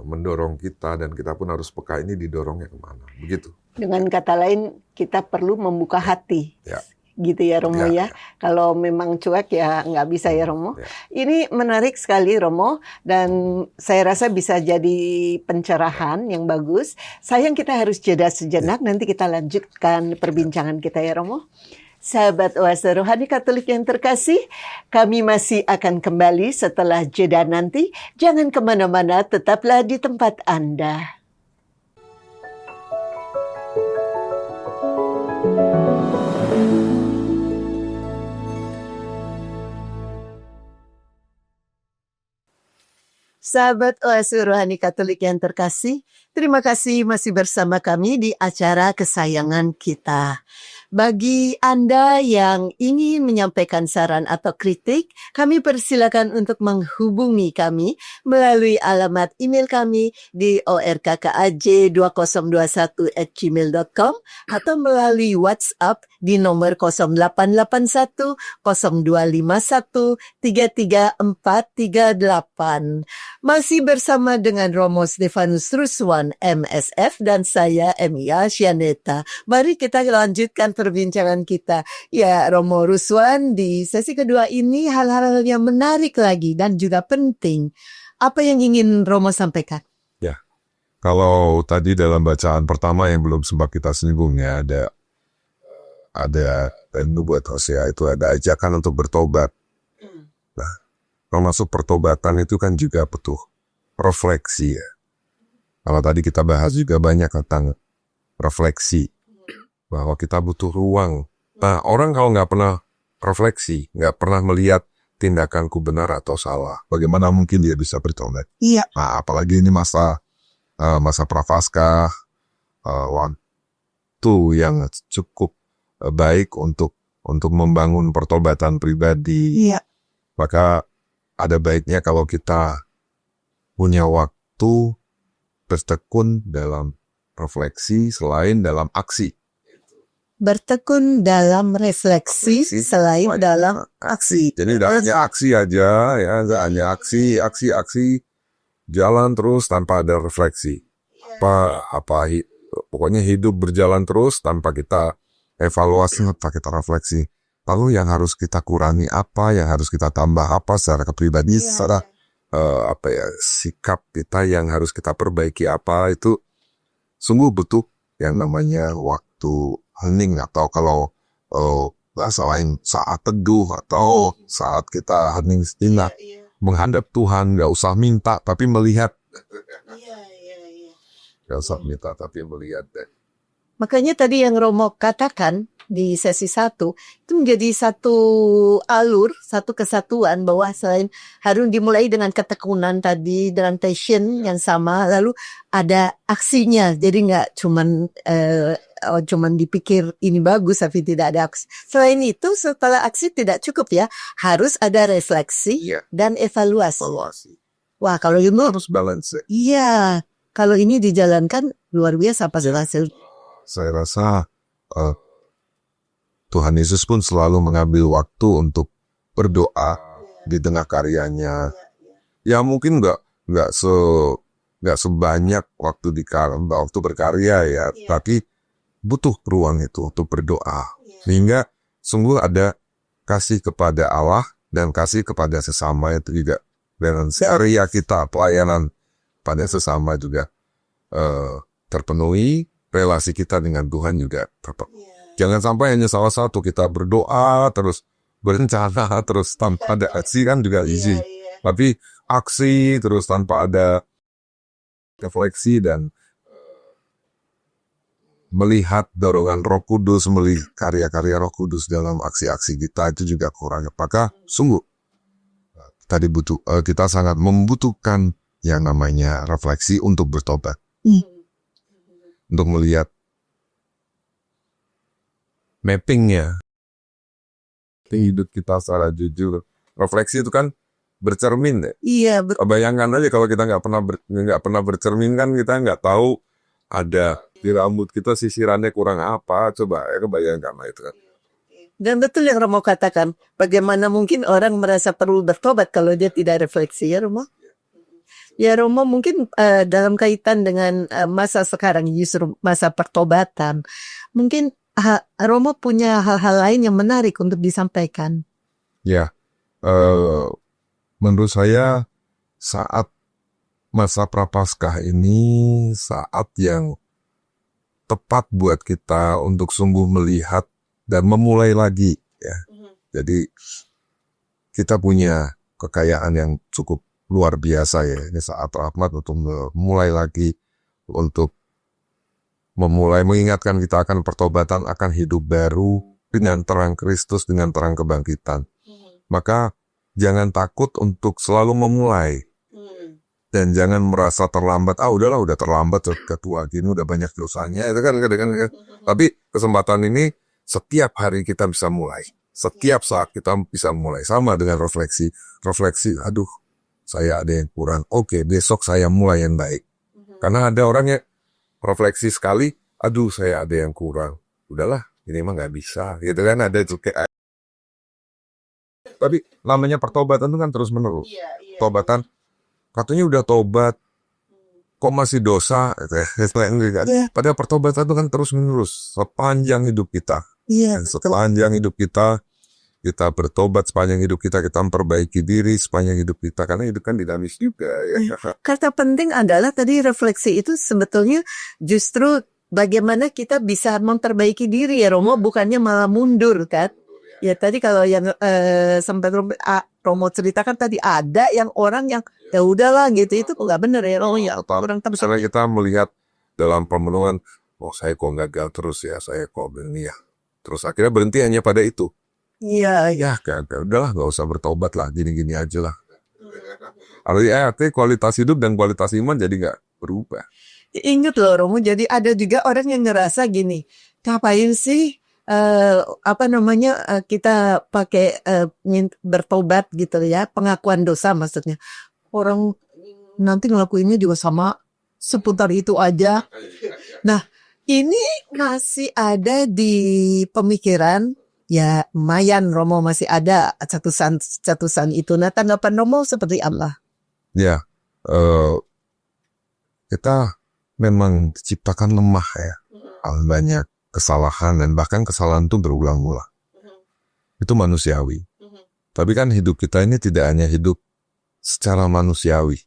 [SPEAKER 2] mendorong kita, dan kita pun harus peka ini didorongnya kemana. Begitu.
[SPEAKER 1] Dengan kata lain, kita perlu membuka hati.
[SPEAKER 2] Ya.
[SPEAKER 1] Gitu ya, Romo ya. Kalau memang cuek ya nggak bisa ya, Romo. Ini menarik sekali, Romo, dan saya rasa bisa jadi pencerahan yang bagus. Sayang kita harus jeda sejenak, nanti kita lanjutkan perbincangan kita ya, Romo. Sahabat Oase Rohani Katolik yang terkasih, kami masih akan kembali setelah jeda nanti. Jangan kemana-mana, tetaplah di tempat Anda. Sahabat Oase Rohani Katolik yang terkasih, terima kasih masih bersama kami di acara kesayangan kita. Bagi Anda yang ingin menyampaikan saran atau kritik, kami persilakan untuk menghubungi kami melalui alamat email kami di orkkaj2021@gmail.com atau melalui WhatsApp di nomor 0881 0251 33438. Masih bersama dengan Romo Stefanus Ruswan, MSF, dan saya, Emilia Syaneta. Mari kita lanjutkan perbincangan kita. Ya, Romo Ruswan, di sesi kedua ini hal-hal yang menarik lagi dan juga penting. Apa yang ingin Romo sampaikan?
[SPEAKER 3] Ya, kalau tadi dalam bacaan pertama yang belum sempat kita singgung ya, ada nubuat Hosea itu ada ajakan untuk bertobat. Nah, termasuk pertobatan itu kan juga butuh refleksi ya. Kalau tadi kita bahas juga banyak tentang refleksi, bahwa kita butuh ruang. Nah, orang kalau nggak pernah refleksi, nggak pernah melihat tindakanku benar atau salah, bagaimana mungkin dia bisa bertobat?
[SPEAKER 1] Iya.
[SPEAKER 3] Nah, apalagi ini masa prapaskah, waktu yang cukup baik untuk membangun pertobatan pribadi.
[SPEAKER 1] Iya.
[SPEAKER 3] Maka ada baiknya kalau kita punya waktu bertekun dalam refleksi selain dalam aksi.
[SPEAKER 1] Bertekun dalam refleksi selain dalam aksi.
[SPEAKER 3] Jadi tidak hanya aksi aja ya, tidak hanya aksi, jalan terus tanpa ada refleksi. Pokoknya hidup berjalan terus tanpa kita evaluasi, tanpa kita refleksi. Lalu yang harus kita kurangi apa, yang harus kita tambah apa secara kepribadian, secara sikap kita yang harus kita perbaiki apa, itu sungguh butuh yang namanya waktu hening, atau kalau bahasa lain saat teduh, atau saat kita hening sejenak menghadap Tuhan, nggak usah minta tapi melihat. Nggak usah minta tapi melihat.
[SPEAKER 1] Makanya tadi yang Romo katakan di sesi 1 itu menjadi satu alur, satu kesatuan, bahwa selain harus dimulai dengan ketekunan tadi, dengan passion yang sama, lalu ada aksinya. Jadi nggak cuman dipikir ini bagus tapi tidak ada aksi. Selain itu, setelah aksi tidak cukup ya, harus ada refleksi dan evaluasi. Wah, kalau ini
[SPEAKER 3] Harus balance.
[SPEAKER 1] iya, kalau ini dijalankan luar biasa pas hasil.
[SPEAKER 3] Saya rasa Tuhan Yesus pun selalu mengambil waktu untuk berdoa di tengah karyanya. Ya mungkin nggak sebanyak waktu berkarya ya, tapi butuh ruang itu untuk berdoa. Sehingga sungguh ada kasih kepada Allah dan kasih kepada sesama, itu juga dan area kita, pelayanan pada sesama juga terpenuhi, relasi kita dengan Tuhan juga terpenuhi. Jangan sampai hanya salah satu, kita berdoa terus, berencana terus tanpa ada aksi kan juga easy. Tapi aksi terus tanpa ada refleksi dan melihat dorongan Roh Kudus, melihat karya-karya Roh Kudus dalam aksi-aksi kita itu juga kurang. Apakah sungguh tadi kita sangat membutuhkan yang namanya refleksi untuk bertobat, untuk melihat mappingnya hidup kita secara jujur. Refleksi itu kan bercermin ya.
[SPEAKER 1] Iya, betul.
[SPEAKER 3] Bayangkan aja kalau kita nggak pernah bercermin kan kita nggak tahu ada di rambut kita sisirannya kurang apa, coba ya kebayangkan lah itu kan.
[SPEAKER 1] Dan betul yang Romo katakan, bagaimana mungkin orang merasa perlu bertobat kalau dia tidak refleksi, ya Romo? Ya Romo, mungkin dalam kaitan dengan masa sekarang, justru masa pertobatan, mungkin Romo punya hal-hal lain yang menarik untuk disampaikan.
[SPEAKER 3] Ya, menurut saya saat masa Prapaskah ini saat yang tepat buat kita untuk sungguh melihat dan memulai lagi ya. Jadi kita punya kekayaan yang cukup luar biasa ya. Ini saat rahmat untuk memulai lagi, untuk memulai mengingatkan kita akan pertobatan, akan hidup baru dengan terang Kristus, dengan terang kebangkitan. Maka jangan takut untuk selalu memulai. Dan jangan merasa terlambat, udahlah udah terlambat, ketua gini udah banyak dosanya, itu kan. Tapi kesempatan ini setiap hari kita bisa mulai. Setiap saat kita bisa mulai. Sama dengan refleksi, aduh saya ada yang kurang, oke besok saya mulai yang baik. Karena ada orang yang refleksi sekali, aduh saya ada yang kurang, udahlah ini mah gak bisa, gitu kan, ada itu kayak. Tapi namanya pertobatan itu kan terus menerus. Pertobatan katanya udah tobat, kok masih dosa? Padahal pertobatan itu kan terus menerus sepanjang hidup kita. Sepanjang hidup kita bertobat, sepanjang hidup kita memperbaiki diri sepanjang hidup kita, karena hidup kan dinamis juga. Ya.
[SPEAKER 1] Kata penting adalah tadi refleksi itu sebetulnya justru bagaimana kita bisa memperbaiki diri ya Romo, bukannya malah mundur kan? Ya tadi kalau yang sempat Romo ceritakan tadi ada yang orang yang ya udahlah gitu, itu nggak benar ya Romo ya.
[SPEAKER 3] Misalnya kita melihat dalam pemenuhan, saya kok gagal terus ya, saya kok begini ya. Terus akhirnya berhenti hanya pada itu.
[SPEAKER 1] Iya.
[SPEAKER 3] Udahlah nggak usah bertobat lah, gini-gini aja lah. Artinya kualitas hidup dan kualitas iman jadi nggak berubah.
[SPEAKER 1] Ingat loh Romo, jadi ada juga orang yang ngerasa gini, ngapain sih kita pakai bertobat gitu ya, pengakuan dosa maksudnya. Orang nanti ngelakuinnya juga sama, seputar itu aja. Nah, ini masih ada di pemikiran, ya lumayan Romo masih ada catusan itu. Nah, tanggapan Romo seperti apa?
[SPEAKER 3] Ya, kita memang diciptakan lemah ya, banyak kesalahan dan bahkan kesalahan itu berulang-ulang. Itu manusiawi. Tapi kan hidup kita ini tidak hanya hidup secara manusiawi.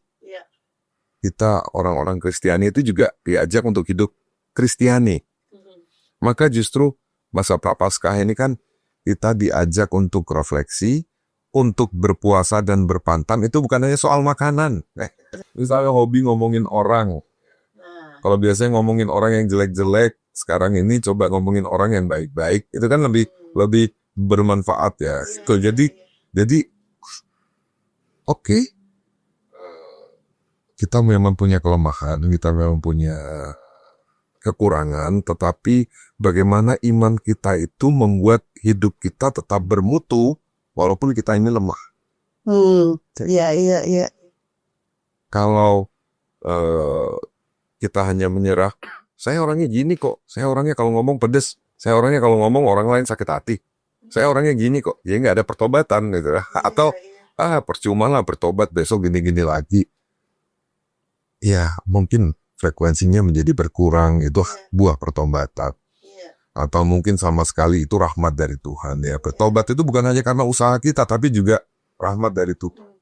[SPEAKER 3] Kita orang-orang Kristiani itu juga diajak untuk hidup Kristiani. Maka justru masa Prapaskah ini kan kita diajak untuk refleksi, untuk berpuasa dan berpantang. Itu bukan hanya soal makanan. Misalnya hobi ngomongin orang. Kalau biasanya ngomongin orang yang jelek-jelek, sekarang ini coba ngomongin orang yang baik-baik. Itu kan lebih bermanfaat ya. Jadi oke. Kita memang punya kelemahan, kita memang punya kekurangan, tetapi bagaimana iman kita itu membuat hidup kita tetap bermutu walaupun kita ini lemah.
[SPEAKER 1] Iya.
[SPEAKER 3] Kalau kita hanya menyerah, saya orangnya gini kok, saya orangnya kalau ngomong pedes, saya orangnya kalau ngomong orang lain sakit hati, saya orangnya gini kok, ya nggak ada pertobatan gitu. Atau percuma lah bertobat besok gini-gini lagi. Ya mungkin frekuensinya menjadi berkurang, itu buah pertobatan. Atau mungkin sama sekali itu rahmat dari Tuhan ya. Bertobat itu bukan hanya karena usaha kita, tapi juga rahmat dari Tuhan.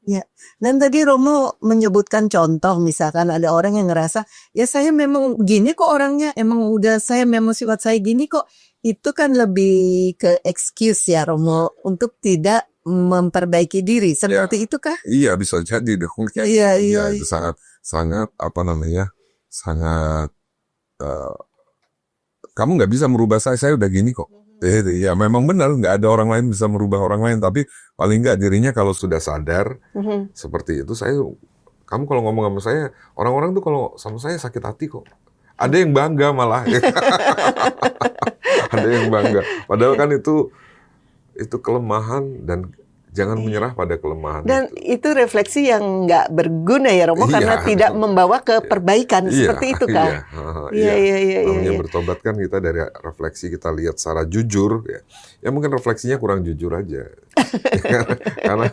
[SPEAKER 4] Ya, dan tadi Romo menyebutkan contoh, misalkan ada orang yang ngerasa, ya saya memang gini kok orangnya, emang udah saya memang sifat saya gini kok. Itu kan lebih ke excuse ya Romo, untuk tidak memperbaiki diri. Seperti itu kah?
[SPEAKER 3] Iya, bisa jadi dong.
[SPEAKER 4] Iya,
[SPEAKER 3] Iya,
[SPEAKER 4] iya.
[SPEAKER 3] itu sangat apa namanya, sangat kamu nggak bisa merubah saya udah gini kok. Ya memang benar, nggak ada orang lain bisa merubah orang lain, tapi paling nggak dirinya kalau sudah sadar seperti itu, kamu kalau ngomong sama saya, orang-orang tuh kalau sama saya sakit hati kok. Ada yang bangga malah. Ada yang bangga. Padahal kan itu kelemahan, dan jangan menyerah pada kelemahan
[SPEAKER 1] Dan
[SPEAKER 3] itu.
[SPEAKER 1] itu refleksi yang nggak berguna ya Romo, karena tidak membawa ke perbaikan. Seperti itu kan? Iya.
[SPEAKER 3] Namanya bertobat kan kita dari refleksi, kita lihat secara jujur. Ya mungkin refleksinya kurang jujur aja. Karena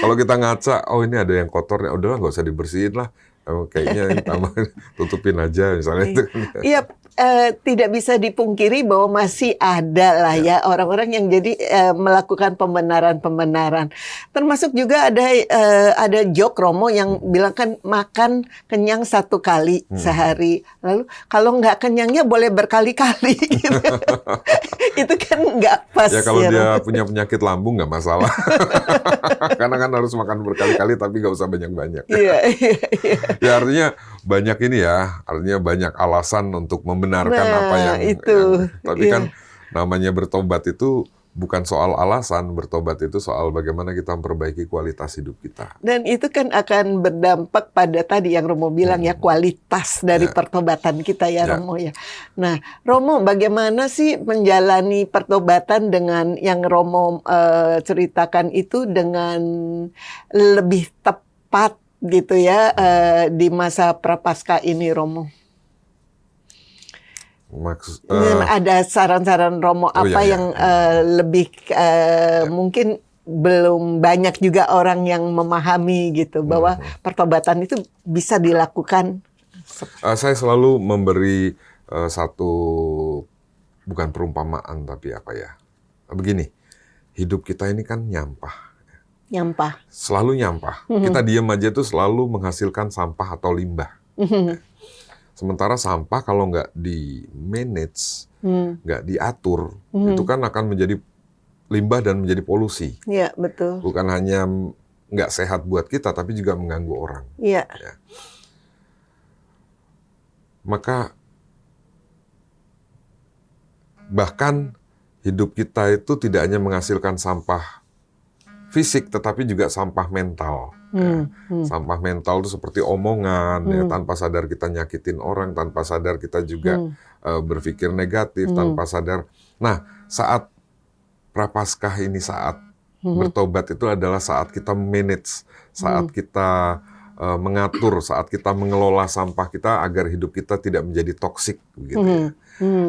[SPEAKER 3] kalau kita ngaca, oh ini ada yang kotor, ya udahlah nggak usah dibersihin lah. Kayaknya ini tambah tutupin aja misalnya itu.
[SPEAKER 1] Iya, tidak bisa dipungkiri bahwa masih ada lah ya orang-orang yang jadi melakukan pembenaran. Termasuk juga ada joke Romo yang bilang kan makan kenyang 1 kali sehari. Lalu kalau nggak kenyangnya boleh berkali-kali. Gitu. Itu kan nggak pas.
[SPEAKER 2] Ya kalau dia
[SPEAKER 1] Romo.
[SPEAKER 2] punya penyakit lambung nggak masalah. Karena kan harus makan berkali-kali tapi nggak usah banyak-banyak.
[SPEAKER 1] Iya.
[SPEAKER 2] Ya artinya banyak ini ya, artinya banyak alasan untuk membenarkan apa yang tapi
[SPEAKER 1] iya.
[SPEAKER 2] kan namanya bertobat itu bukan soal alasan, bertobat itu soal bagaimana kita memperbaiki kualitas hidup kita.
[SPEAKER 1] Dan itu kan akan berdampak pada tadi yang Romo bilang ya, kualitas dari pertobatan kita ya Romo ya. Nah Romo, bagaimana sih menjalani pertobatan dengan yang Romo ceritakan itu dengan lebih tepat gitu ya di masa Prapaskah ini Romo? Ada saran-saran Romo apa yang lebih mungkin belum banyak juga orang yang memahami gitu bahwa pertobatan itu bisa dilakukan.
[SPEAKER 2] Saya selalu memberi satu, bukan perumpamaan tapi apa ya, begini, hidup kita ini kan nyampah. Selalu nyampah. Kita diam aja tuh selalu menghasilkan sampah atau limbah. Sementara sampah kalau nggak di-manage, nggak diatur, itu kan akan menjadi limbah dan menjadi polusi.
[SPEAKER 1] Iya, betul.
[SPEAKER 2] Bukan hanya nggak sehat buat kita, tapi juga mengganggu orang.
[SPEAKER 1] Iya.
[SPEAKER 2] Ya. Maka bahkan hidup kita itu tidak hanya menghasilkan sampah fisik, tetapi juga sampah mental. Sampah mental itu seperti omongan, ya, tanpa sadar kita nyakitin orang, tanpa sadar kita juga berpikir negatif, tanpa sadar. Nah, saat Prapaskah ini, saat bertobat itu adalah saat kita manage, saat kita mengatur, saat kita mengelola sampah kita agar hidup kita tidak menjadi toksik, begitu ya.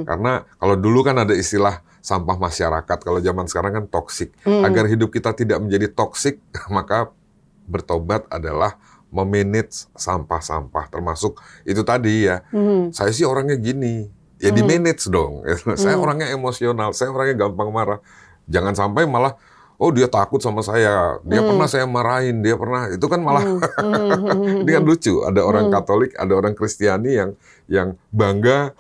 [SPEAKER 2] Karena kalau dulu kan ada istilah sampah masyarakat, kalau zaman sekarang kan toksik. Agar hidup kita tidak menjadi toksik, maka bertobat adalah memanage sampah-sampah, termasuk itu tadi ya. Saya sih orangnya gini, ya di manage dong. Saya orangnya emosional, saya orangnya gampang marah. Jangan sampai malah, oh dia takut sama saya, dia pernah saya marahin, dia pernah, itu kan malah ini kan lucu. Ada orang Katolik, ada orang Kristiani yang bangga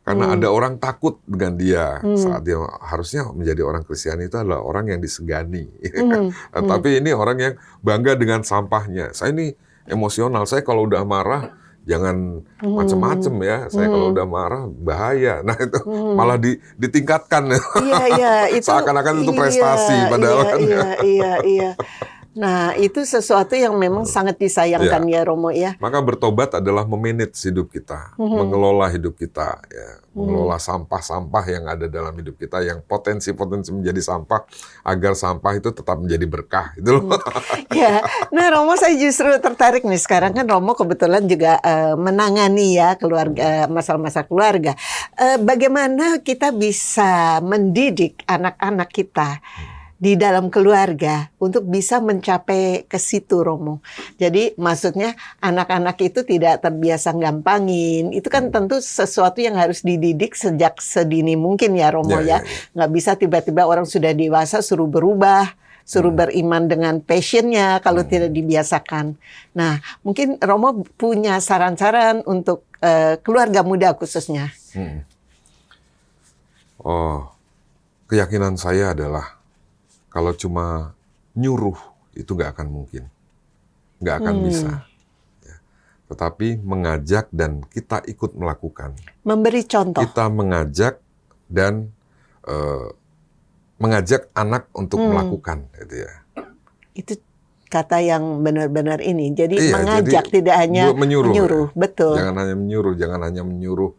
[SPEAKER 2] karena ada orang takut dengan dia. Saat dia harusnya menjadi orang Kristiani itu adalah orang yang disegani. Tapi ini orang yang bangga dengan sampahnya. Saya ini emosional, saya kalau udah marah jangan macem-macem ya. Saya kalau udah marah bahaya. Nah itu malah ditingkatkan.
[SPEAKER 1] Iya, itu
[SPEAKER 2] seakan-akan itu prestasi padahal kan.
[SPEAKER 1] Iya. Nah, itu sesuatu yang memang sangat disayangkan ya Romo ya.
[SPEAKER 2] Maka bertobat adalah memanage hidup kita, mengelola hidup kita, ya, mengelola sampah-sampah yang ada dalam hidup kita, yang potensi-potensi menjadi sampah, agar sampah itu tetap menjadi berkah. Itu loh.
[SPEAKER 1] Ya, nah Romo saya justru tertarik nih, sekarang kan Romo kebetulan juga menangani ya keluarga, masalah-masalah keluarga. Bagaimana kita bisa mendidik anak-anak kita di dalam keluarga untuk bisa mencapai ke situ Romo. Jadi maksudnya anak-anak itu tidak terbiasa gampangin. Itu kan tentu sesuatu yang harus dididik sejak sedini mungkin ya Romo ya. Nggak bisa tiba-tiba orang sudah dewasa suruh berubah, suruh beriman dengan passionnya kalau tidak dibiasakan. Nah, mungkin Romo punya saran-saran untuk keluarga muda khususnya.
[SPEAKER 2] Oh, keyakinan saya adalah kalau cuma nyuruh itu nggak akan mungkin, nggak akan bisa. Ya. Tetapi mengajak dan kita ikut melakukan.
[SPEAKER 1] Memberi contoh.
[SPEAKER 2] Kita mengajak dan mengajak anak untuk melakukan, gitu ya.
[SPEAKER 1] Itu kata yang benar-benar ini. Jadi
[SPEAKER 2] Iya,
[SPEAKER 1] mengajak,
[SPEAKER 2] jadi
[SPEAKER 1] tidak hanya
[SPEAKER 2] menyuruh.
[SPEAKER 1] menyuruh.
[SPEAKER 2] Ya.
[SPEAKER 1] Betul.
[SPEAKER 2] Jangan hanya menyuruh.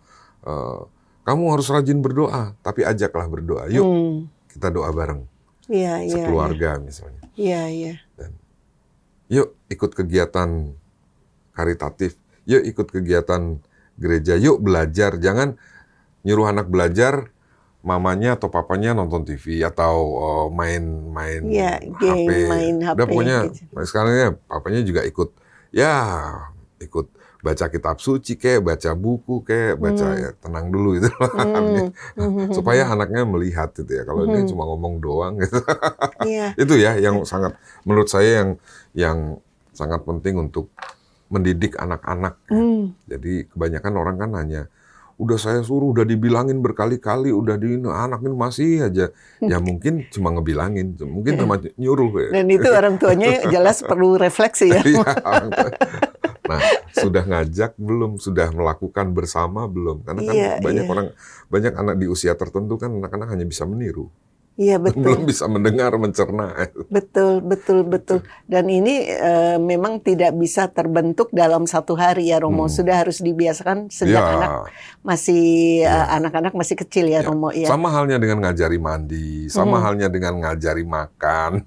[SPEAKER 2] Kamu harus rajin berdoa, tapi ajaklah berdoa. Yuk, kita doa bareng.
[SPEAKER 1] Iya,
[SPEAKER 2] Sekeluarga misalnya.
[SPEAKER 1] Iya.
[SPEAKER 2] Dan yuk ikut kegiatan karitatif. Yuk ikut kegiatan gereja. Yuk belajar. Jangan nyuruh anak belajar, mamanya atau papanya nonton TV atau main
[SPEAKER 1] Iya,
[SPEAKER 2] HP.
[SPEAKER 1] main HP.
[SPEAKER 2] Udah pokoknya
[SPEAKER 1] gitu.
[SPEAKER 2] sekarang ya papanya juga ikut baca kitab suci kayak baca buku kayak baca ya tenang dulu gitu. Supaya anaknya melihat gitu ya. Kalau dia cuma ngomong doang gitu.
[SPEAKER 1] Iya.
[SPEAKER 2] Itu ya yang sangat menurut saya yang sangat penting untuk mendidik anak-anak. Jadi kebanyakan orang kan hanya udah saya suruh, udah dibilangin berkali-kali, udah anak ini masih aja. Ya mungkin cuma ngebilangin, mungkin cuma nyuruh. Ya.
[SPEAKER 1] Dan itu orang tuanya jelas perlu refleksi ya.
[SPEAKER 2] Iya, nah, sudah ngajak belum? Sudah melakukan bersama belum? Karena kan banyak anak di usia tertentu kan anak-anak hanya bisa meniru.
[SPEAKER 1] Iya, betul.
[SPEAKER 2] Belum bisa mendengar, mencerna.
[SPEAKER 1] Betul. Dan ini memang tidak bisa terbentuk dalam satu hari ya, Romo. Sudah harus dibiasakan sejak anak-anak masih kecil ya, Romo. Ya.
[SPEAKER 2] Sama halnya dengan ngajari mandi, sama halnya dengan ngajari makan.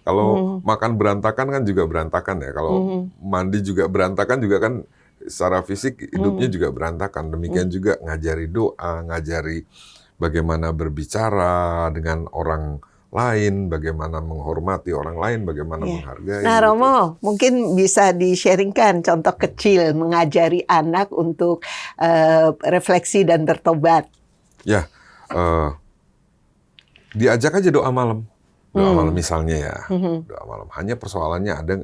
[SPEAKER 2] Kalau makan berantakan kan juga berantakan ya. Kalau mandi juga berantakan juga kan secara fisik hidupnya juga berantakan. Demikian juga ngajari doa, ngajari bagaimana berbicara dengan orang lain, bagaimana menghormati orang lain, bagaimana menghargai.
[SPEAKER 1] Nah,
[SPEAKER 2] gitu.
[SPEAKER 1] Romo, mungkin bisa di-sharingkan contoh kecil mengajari anak untuk refleksi dan bertobat.
[SPEAKER 2] Ya, diajak aja doa malam. Doa malam misalnya ya, doa malam. Hanya persoalannya ada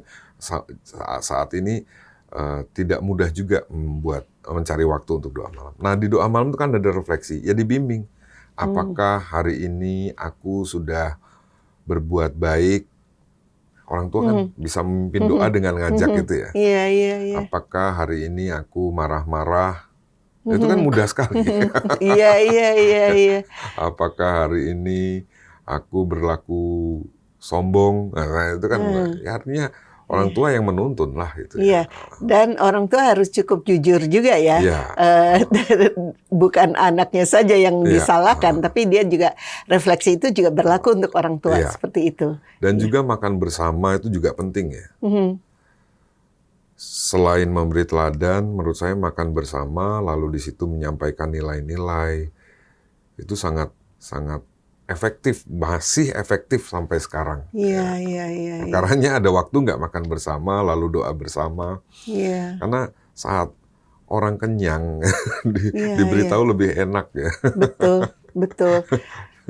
[SPEAKER 2] saat ini tidak mudah juga mencari waktu untuk doa malam. Nah, di doa malam itu kan ada refleksi, ya dibimbing. Apakah hari ini aku sudah berbuat baik? Orang tua kan bisa memimpin doa dengan ngajak gitu ya.
[SPEAKER 1] Iya.
[SPEAKER 2] Apakah hari ini aku marah-marah? Itu kan mudah sekali.
[SPEAKER 1] Iya.
[SPEAKER 2] Apakah hari ini aku berlaku sombong? Nah, itu kan ya artinya orang tua yang menuntun lah itu.
[SPEAKER 1] Iya, dan orang tua harus cukup jujur juga ya. Bukan anaknya saja yang disalahkan, tapi dia juga refleksi itu juga berlaku untuk orang tua seperti itu.
[SPEAKER 2] Dan juga makan bersama itu juga penting ya. Selain memberi teladan, menurut saya makan bersama, lalu di situ menyampaikan nilai-nilai itu sangat efektif, masih efektif sampai sekarang.
[SPEAKER 1] Iya.
[SPEAKER 2] Karena ada waktu nggak makan bersama, lalu doa bersama.
[SPEAKER 1] Iya.
[SPEAKER 2] Karena saat orang kenyang diberitahu lebih enak ya.
[SPEAKER 1] Betul.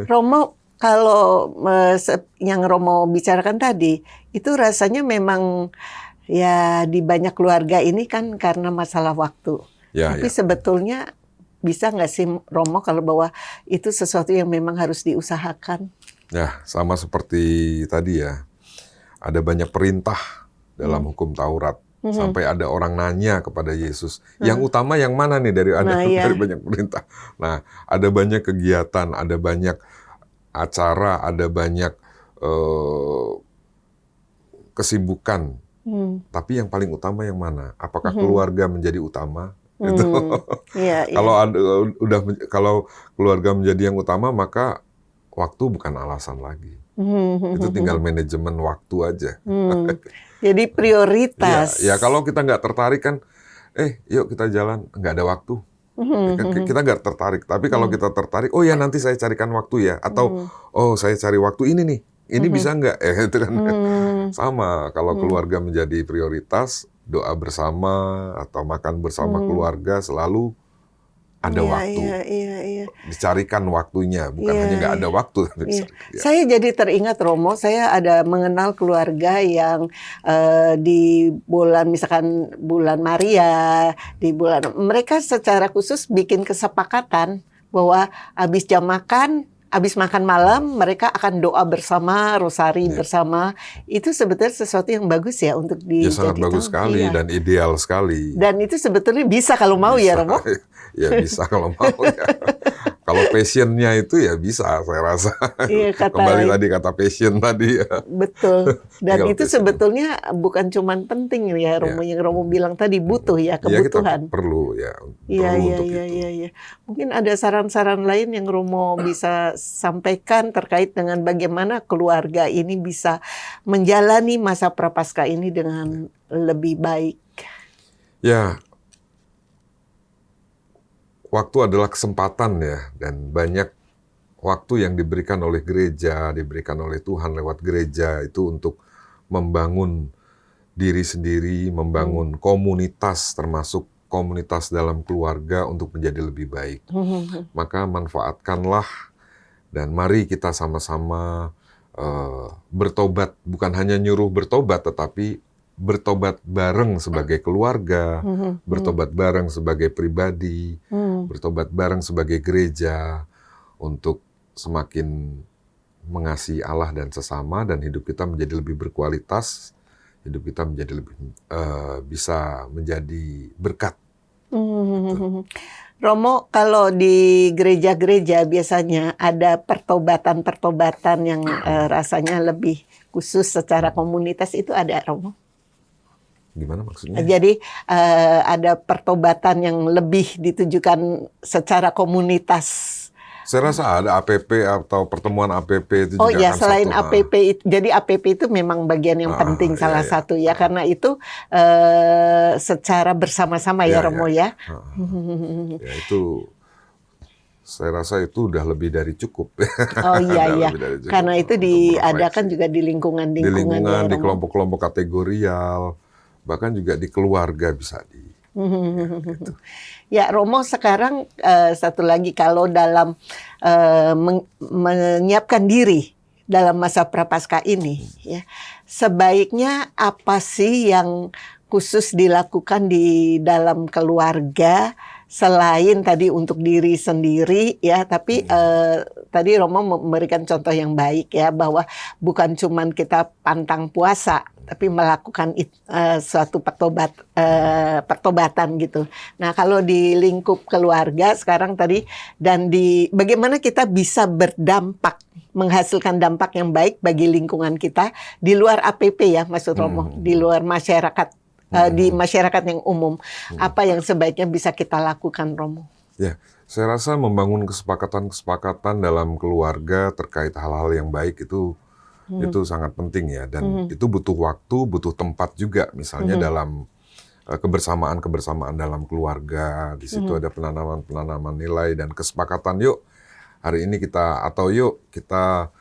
[SPEAKER 1] Romo, kalau yang Romo bicarakan tadi, itu rasanya memang ya di banyak keluarga ini kan karena masalah waktu. Tapi sebetulnya bisa nggak sih Romo kalau bahwa itu sesuatu yang memang harus diusahakan?
[SPEAKER 2] Ya, sama seperti tadi ya. Ada banyak perintah dalam hukum Taurat. Sampai ada orang nanya kepada Yesus, yang utama yang mana nih dari banyak perintah. Nah, ada banyak kegiatan, ada banyak acara, ada banyak kesibukan. Tapi yang paling utama yang mana? Apakah keluarga menjadi utama? Kalau keluarga menjadi yang utama, maka waktu bukan alasan lagi. Itu tinggal manajemen waktu aja.
[SPEAKER 1] Jadi prioritas.
[SPEAKER 2] Ya kalau kita nggak tertarik kan, yuk kita jalan, nggak ada waktu. Kita nggak tertarik. Tapi kalau kita tertarik, oh ya nanti saya carikan waktu ya. Atau saya cari waktu ini nih. Ini bisa nggak? Itu kan sama. Kalau keluarga menjadi prioritas, doa bersama atau makan bersama keluarga selalu ada
[SPEAKER 1] Iya,
[SPEAKER 2] waktu.
[SPEAKER 1] iya, iya, iya.
[SPEAKER 2] Dicarikan waktunya, bukan
[SPEAKER 1] Iya,
[SPEAKER 2] hanya nggak ada waktu. Tapi
[SPEAKER 1] iya.
[SPEAKER 2] ya.
[SPEAKER 1] Saya jadi teringat Romo, saya ada mengenal keluarga yang di bulan misalkan bulan Maria, di bulan mereka secara khusus bikin kesepakatan bahwa habis makan malam mereka akan doa bersama, rosari
[SPEAKER 2] Ya.
[SPEAKER 1] bersama. Itu sebetulnya sesuatu yang bagus ya untuk
[SPEAKER 2] Ya sangat
[SPEAKER 1] dijadikan.
[SPEAKER 2] bagus sekali
[SPEAKER 1] Iya.
[SPEAKER 2] dan ideal sekali.
[SPEAKER 1] Dan itu sebetulnya bisa kalau mau ya
[SPEAKER 2] Bisa,
[SPEAKER 1] Romo.
[SPEAKER 2] ya bisa kalau mau ya. Kalau passionnya itu ya bisa, saya rasa.
[SPEAKER 1] Iya,
[SPEAKER 2] Kembali tadi kata passion tadi ya.
[SPEAKER 1] betul. Dan
[SPEAKER 2] Tinggal
[SPEAKER 1] itu
[SPEAKER 2] passion.
[SPEAKER 1] sebetulnya bukan cuman penting ya Romo, yang Romo bilang tadi butuh ya,
[SPEAKER 2] Ya kita
[SPEAKER 1] kebutuhan.
[SPEAKER 2] perlu ya,
[SPEAKER 1] Iya,
[SPEAKER 2] perlu
[SPEAKER 1] iya,
[SPEAKER 2] untuk
[SPEAKER 1] iya,
[SPEAKER 2] itu.
[SPEAKER 1] iya, iya. Mungkin ada saran-saran lain yang Romo bisa sampaikan terkait dengan bagaimana keluarga ini bisa menjalani masa Prapaskah ini dengan lebih baik.
[SPEAKER 2] Ya, waktu adalah kesempatan ya, dan banyak waktu yang diberikan oleh gereja, diberikan oleh Tuhan lewat gereja itu untuk membangun diri sendiri, membangun komunitas, termasuk komunitas dalam keluarga untuk menjadi lebih baik. Maka manfaatkanlah dan mari kita sama-sama bertobat, bukan hanya nyuruh bertobat, tetapi bertobat bareng sebagai keluarga, bertobat bareng sebagai pribadi, bertobat bareng sebagai gereja untuk semakin mengasihi Allah dan sesama, dan hidup kita menjadi lebih berkualitas, hidup kita menjadi lebih bisa menjadi berkat.
[SPEAKER 1] Romo, kalau di gereja-gereja biasanya ada pertobatan-pertobatan yang rasanya lebih khusus secara komunitas, itu ada Romo?
[SPEAKER 2] Gimana maksudnya?
[SPEAKER 1] Jadi ada pertobatan yang lebih ditujukan secara komunitas.
[SPEAKER 2] Saya rasa ada APP atau pertemuan APP itu
[SPEAKER 1] Oh
[SPEAKER 2] juga
[SPEAKER 1] ya,
[SPEAKER 2] kan
[SPEAKER 1] selain
[SPEAKER 2] satu.
[SPEAKER 1] APP itu, jadi APP itu memang bagian yang penting salah
[SPEAKER 2] iya.
[SPEAKER 1] satu ya, karena itu secara bersama-sama ya Romo ya.
[SPEAKER 2] Ya itu saya rasa itu udah lebih dari cukup.
[SPEAKER 1] Oh iya,
[SPEAKER 2] Udah
[SPEAKER 1] iya.
[SPEAKER 2] lebih dari cukup
[SPEAKER 1] Karena itu
[SPEAKER 2] untuk
[SPEAKER 1] diadakan
[SPEAKER 2] berefleksi.
[SPEAKER 1] juga di
[SPEAKER 2] Di
[SPEAKER 1] lingkungan-lingkungan
[SPEAKER 2] lingkungan,
[SPEAKER 1] ya
[SPEAKER 2] di
[SPEAKER 1] Romo.
[SPEAKER 2] kelompok-kelompok kategorial, bahkan juga di keluarga bisa di.
[SPEAKER 1] Ya Romo, sekarang satu lagi, kalau dalam menyiapkan diri dalam masa Prapaskah ini, ya, sebaiknya apa sih yang khusus dilakukan di dalam keluarga selain tadi untuk diri sendiri ya, tapi tadi Romo memberikan contoh yang baik ya, bahwa bukan cuman kita pantang puasa, tapi melakukan suatu pertobatan gitu. Nah, kalau di lingkup keluarga sekarang tadi, dan di bagaimana kita bisa berdampak, menghasilkan dampak yang baik bagi lingkungan kita di luar APP ya, maksud Romo, di luar masyarakat, di masyarakat yang umum, apa yang sebaiknya bisa kita lakukan, Romo?
[SPEAKER 2] Ya, saya rasa membangun kesepakatan-kesepakatan dalam keluarga terkait hal-hal yang baik itu sangat penting ya, dan itu butuh waktu, butuh tempat juga, misalnya dalam kebersamaan dalam keluarga. Di situ ada penanaman nilai dan kesepakatan, yuk hari ini kita, atau yuk kita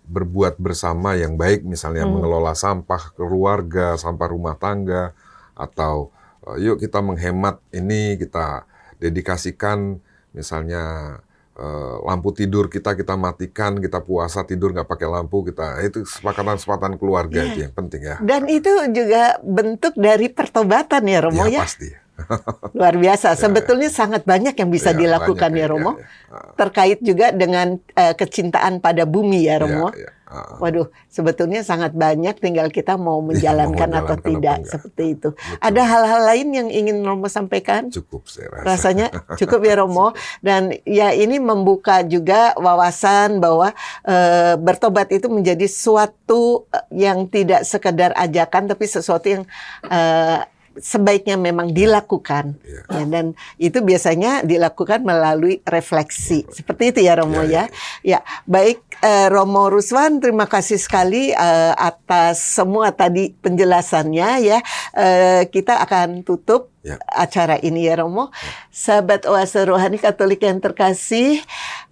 [SPEAKER 2] berbuat bersama yang baik, misalnya mengelola sampah keluarga, sampah rumah tangga, atau yuk kita menghemat ini, kita dedikasikan misalnya lampu tidur kita matikan, kita puasa tidur nggak pakai lampu, itu kesepakatan keluarga itu yang penting ya.
[SPEAKER 1] Dan itu juga bentuk dari pertobatan ya Romo ya.
[SPEAKER 2] Pasti.
[SPEAKER 1] Luar biasa. Sebetulnya sangat banyak yang bisa dilakukan ya Romo. Terkait juga dengan kecintaan pada bumi ya Romo. Waduh, sebetulnya sangat banyak, tinggal kita mau menjalankan atau tidak, seperti itu.
[SPEAKER 2] Betul.
[SPEAKER 1] Ada hal-hal lain yang ingin Romo sampaikan?
[SPEAKER 2] Cukup saya rasa.
[SPEAKER 1] Rasanya cukup ya Romo. Dan ya ini membuka juga wawasan bahwa bertobat itu menjadi suatu yang tidak sekedar ajakan, tapi sesuatu yang sebaiknya memang dilakukan. Ya, dan itu biasanya dilakukan melalui refleksi. Seperti itu ya Romo ya. Ya, baik Romo Ruswan, terima kasih sekali atas semua tadi penjelasannya ya. Kita akan tutup acara ini ya Romo. Sahabat Oase Rohani Katolik yang terkasih,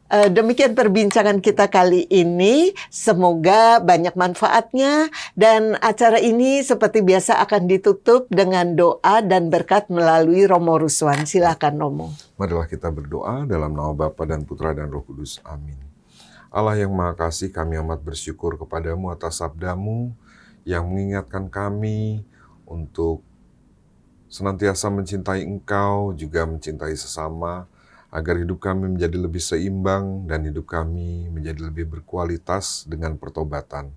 [SPEAKER 1] Demikian perbincangan kita kali ini. Semoga banyak manfaatnya. Dan acara ini seperti biasa akan ditutup dengan doa dan berkat melalui Romo Ruswan. Silakan Romo.
[SPEAKER 2] Marilah kita berdoa dalam nama Bapa dan Putra dan Roh Kudus. Amin. Allah yang Maha Kasih, kami amat bersyukur kepadamu atas sabdamu yang mengingatkan kami untuk senantiasa mencintai Engkau, juga mencintai sesama, agar hidup kami menjadi lebih seimbang dan hidup kami menjadi lebih berkualitas dengan pertobatan.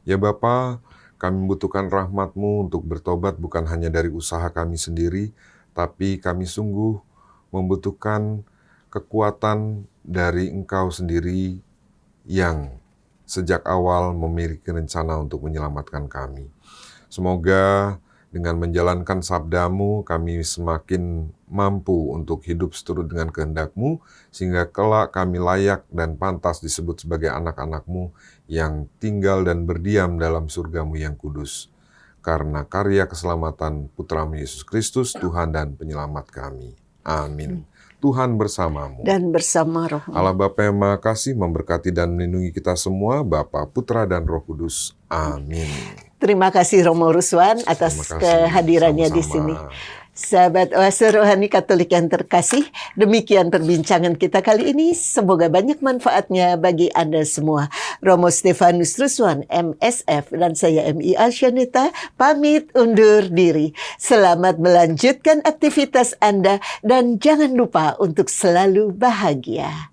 [SPEAKER 2] Ya Bapa, kami membutuhkan rahmat-Mu untuk bertobat bukan hanya dari usaha kami sendiri, tapi kami sungguh membutuhkan kekuatan dari Engkau sendiri yang sejak awal memiliki rencana untuk menyelamatkan kami. Semoga dengan menjalankan sabdamu, kami semakin mampu untuk hidup seturut dengan kehendak-Mu, sehingga kelak kami layak dan pantas disebut sebagai anak-anak-Mu yang tinggal dan berdiam dalam surga-Mu yang kudus. Karena karya keselamatan Putra-Mu Yesus Kristus, Tuhan dan Penyelamat kami. Amin. Tuhan bersamamu.
[SPEAKER 1] Dan bersama Roh.
[SPEAKER 2] Allah Bapa yang Maha Kasih memberkati dan melindungi kita semua, Bapa, Putra, dan Roh Kudus. Amin.
[SPEAKER 1] Terima kasih Romo Ruswan atas
[SPEAKER 2] Terima kasih.
[SPEAKER 1] kehadirannya di
[SPEAKER 2] Sama-sama.
[SPEAKER 1] sini. Sahabat Oase Rohani Katolik yang terkasih, demikian perbincangan kita kali ini. Semoga banyak manfaatnya bagi Anda semua. Romo Stefanus Ruswan, MSF, dan saya MI Alsyanita, pamit undur diri. Selamat melanjutkan aktivitas Anda dan jangan lupa untuk selalu bahagia.